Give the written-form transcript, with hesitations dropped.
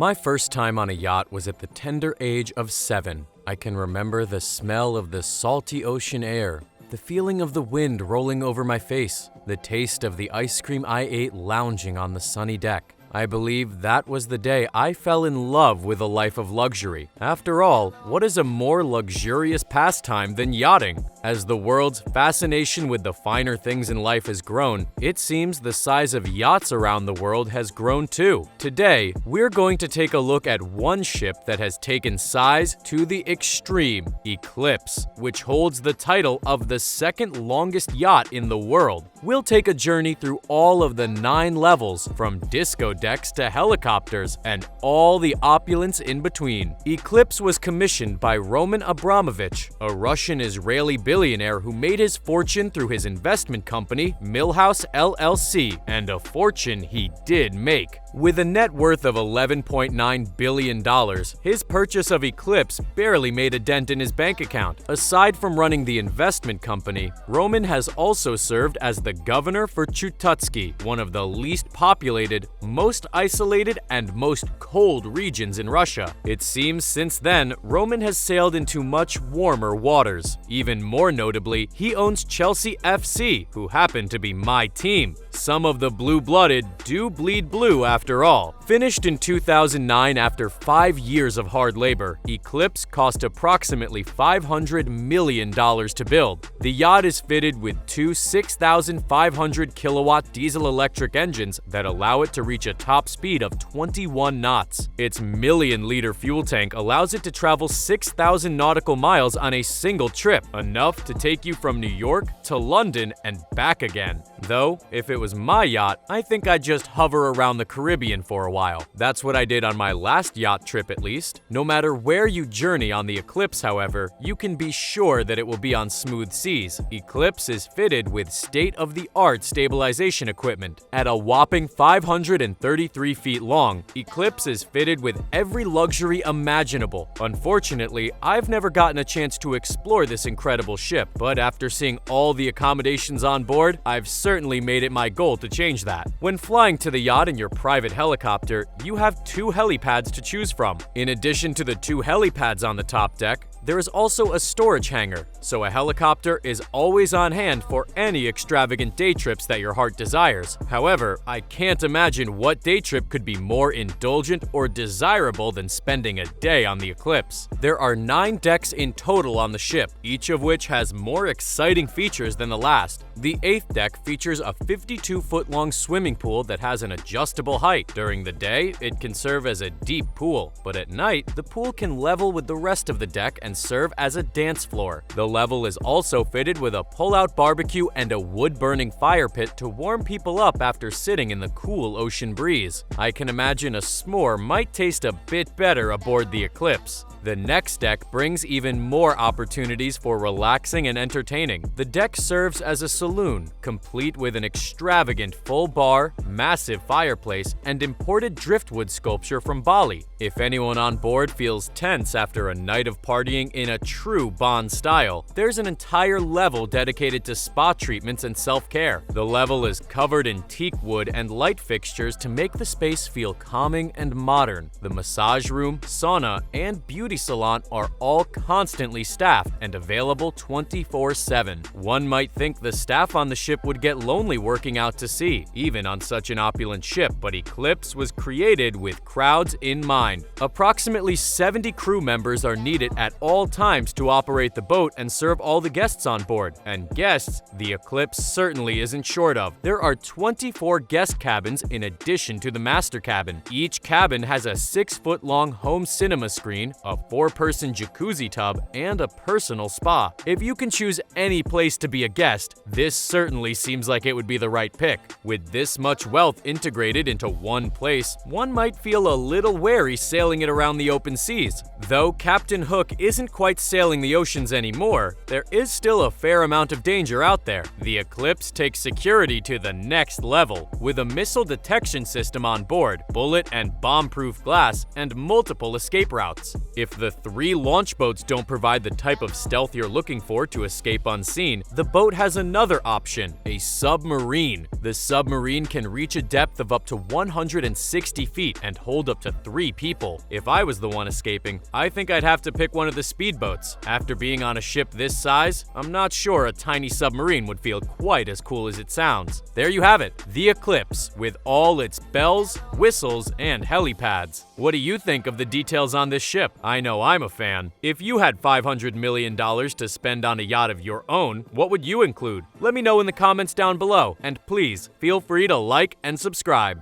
My first time on a yacht was at the tender age of 7. I can remember the smell of the salty ocean air, the feeling of the wind rolling over my face, the taste of the ice cream I ate lounging on the sunny deck. I believe that was the day I fell in love with a life of luxury. After all, what is a more luxurious pastime than yachting? As the world's fascination with the finer things in life has grown, it seems the size of yachts around the world has grown too. Today, we're going to take a look at one ship that has taken size to the extreme, Eclipse, which holds the title of the second longest yacht in the world. We'll take a journey through all of the 9 levels, from disco decks to helicopters, and all the opulence in between. Eclipse was commissioned by Roman Abramovich, a Russian-Israeli billionaire who made his fortune through his investment company, Millhouse LLC, and a fortune he did make. With a net worth of $11.9 billion, his purchase of Eclipse barely made a dent in his bank account. Aside from running the investment company, Roman has also served as the governor for Chukotka, one of the least populated, most isolated, and most cold regions in Russia. It seems since then, Roman has sailed into much warmer waters. Even more notably, he owns Chelsea FC, who happen to be my team. Some of the blue-blooded do bleed blue after all. Finished in 2009 after 5 years of hard labor, Eclipse cost approximately $500 million to build. The yacht is fitted with 2 6,500 kilowatt diesel-electric engines that allow it to reach a top speed of 21 knots. Its million-liter fuel tank allows it to travel 6,000 nautical miles on a single trip, enough to take you from New York to London and back again. Though, if it was my yacht, I think I'd just hover around the Caribbean for a while. That's what I did on my last yacht trip at least. No matter where you journey on the Eclipse, however, you can be sure that it will be on smooth seas. Eclipse is fitted with state-of-the-art stabilization equipment. At a whopping 533 feet long, Eclipse is fitted with every luxury imaginable. Unfortunately, I've never gotten a chance to explore this incredible ship, but after seeing all the accommodations on board, I've certainly made it my goal to change that. When flying to the yacht in your private helicopter, you have 2 helipads to choose from. In addition to the 2 helipads on the top deck, there is also a storage hangar, so a helicopter is always on hand for any extravagant day trips that your heart desires. However, I can't imagine what day trip could be more indulgent or desirable than spending a day on the Eclipse. There are 9 decks in total on the ship, each of which has more exciting features than the last. The 8th deck features a 52-foot-long swimming pool that has an adjustable height. During the day, it can serve as a deep pool, but at night, the pool can level with the rest of the deck and serve as a dance floor. The level is also fitted with a pull-out barbecue and a wood-burning fire pit to warm people up after sitting in the cool ocean breeze. I can imagine a s'more might taste a bit better aboard the Eclipse. The next deck brings even more opportunities for relaxing and entertaining. The deck serves as a saloon, complete with an extravagant full bar, massive fireplace, and imported driftwood sculpture from Bali. If anyone on board feels tense after a night of partying in a true Bond style, there's an entire level dedicated to spa treatments and self-care. The level is covered in teak wood and light fixtures to make the space feel calming and modern. The massage room, sauna, and beauty salon are all constantly staffed and available 24/7. One might think the staff on the ship would get lonely working out to sea, even on such an opulent ship, but Eclipse was created with crowds in mind. Approximately 70 crew members are needed at all times to operate the boat and serve all the guests on board. And guests, the Eclipse certainly isn't short of. There are 24 guest cabins in addition to the master cabin. Each cabin has a 6-foot-long home cinema screen, a 4-person jacuzzi tub, and a personal spa. If you can choose any place to be a guest, this certainly seems like it would be the right pick. With this much wealth integrated into one place, one might feel a little wary sailing it around the open seas. Though Captain Hook isn't quite sailing the oceans anymore, there is still a fair amount of danger out there. The Eclipse takes security to the next level, with a missile detection system on board, bullet and bomb-proof glass, and multiple escape routes. If If the 3 launch boats don't provide the type of stealth you're looking for to escape unseen, the boat has another option, a submarine. The submarine can reach a depth of up to 160 feet and hold up to 3 people. If I was the one escaping, I think I'd have to pick one of the speedboats. After being on a ship this size, I'm not sure a tiny submarine would feel quite as cool as it sounds. There you have it, the Eclipse, with all its bells, whistles, and helipads. What do you think of the details on this ship? I know I'm a fan. If you had $500 million to spend on a yacht of your own, what would you include? Let me know in the comments down below, and please feel free to like and subscribe.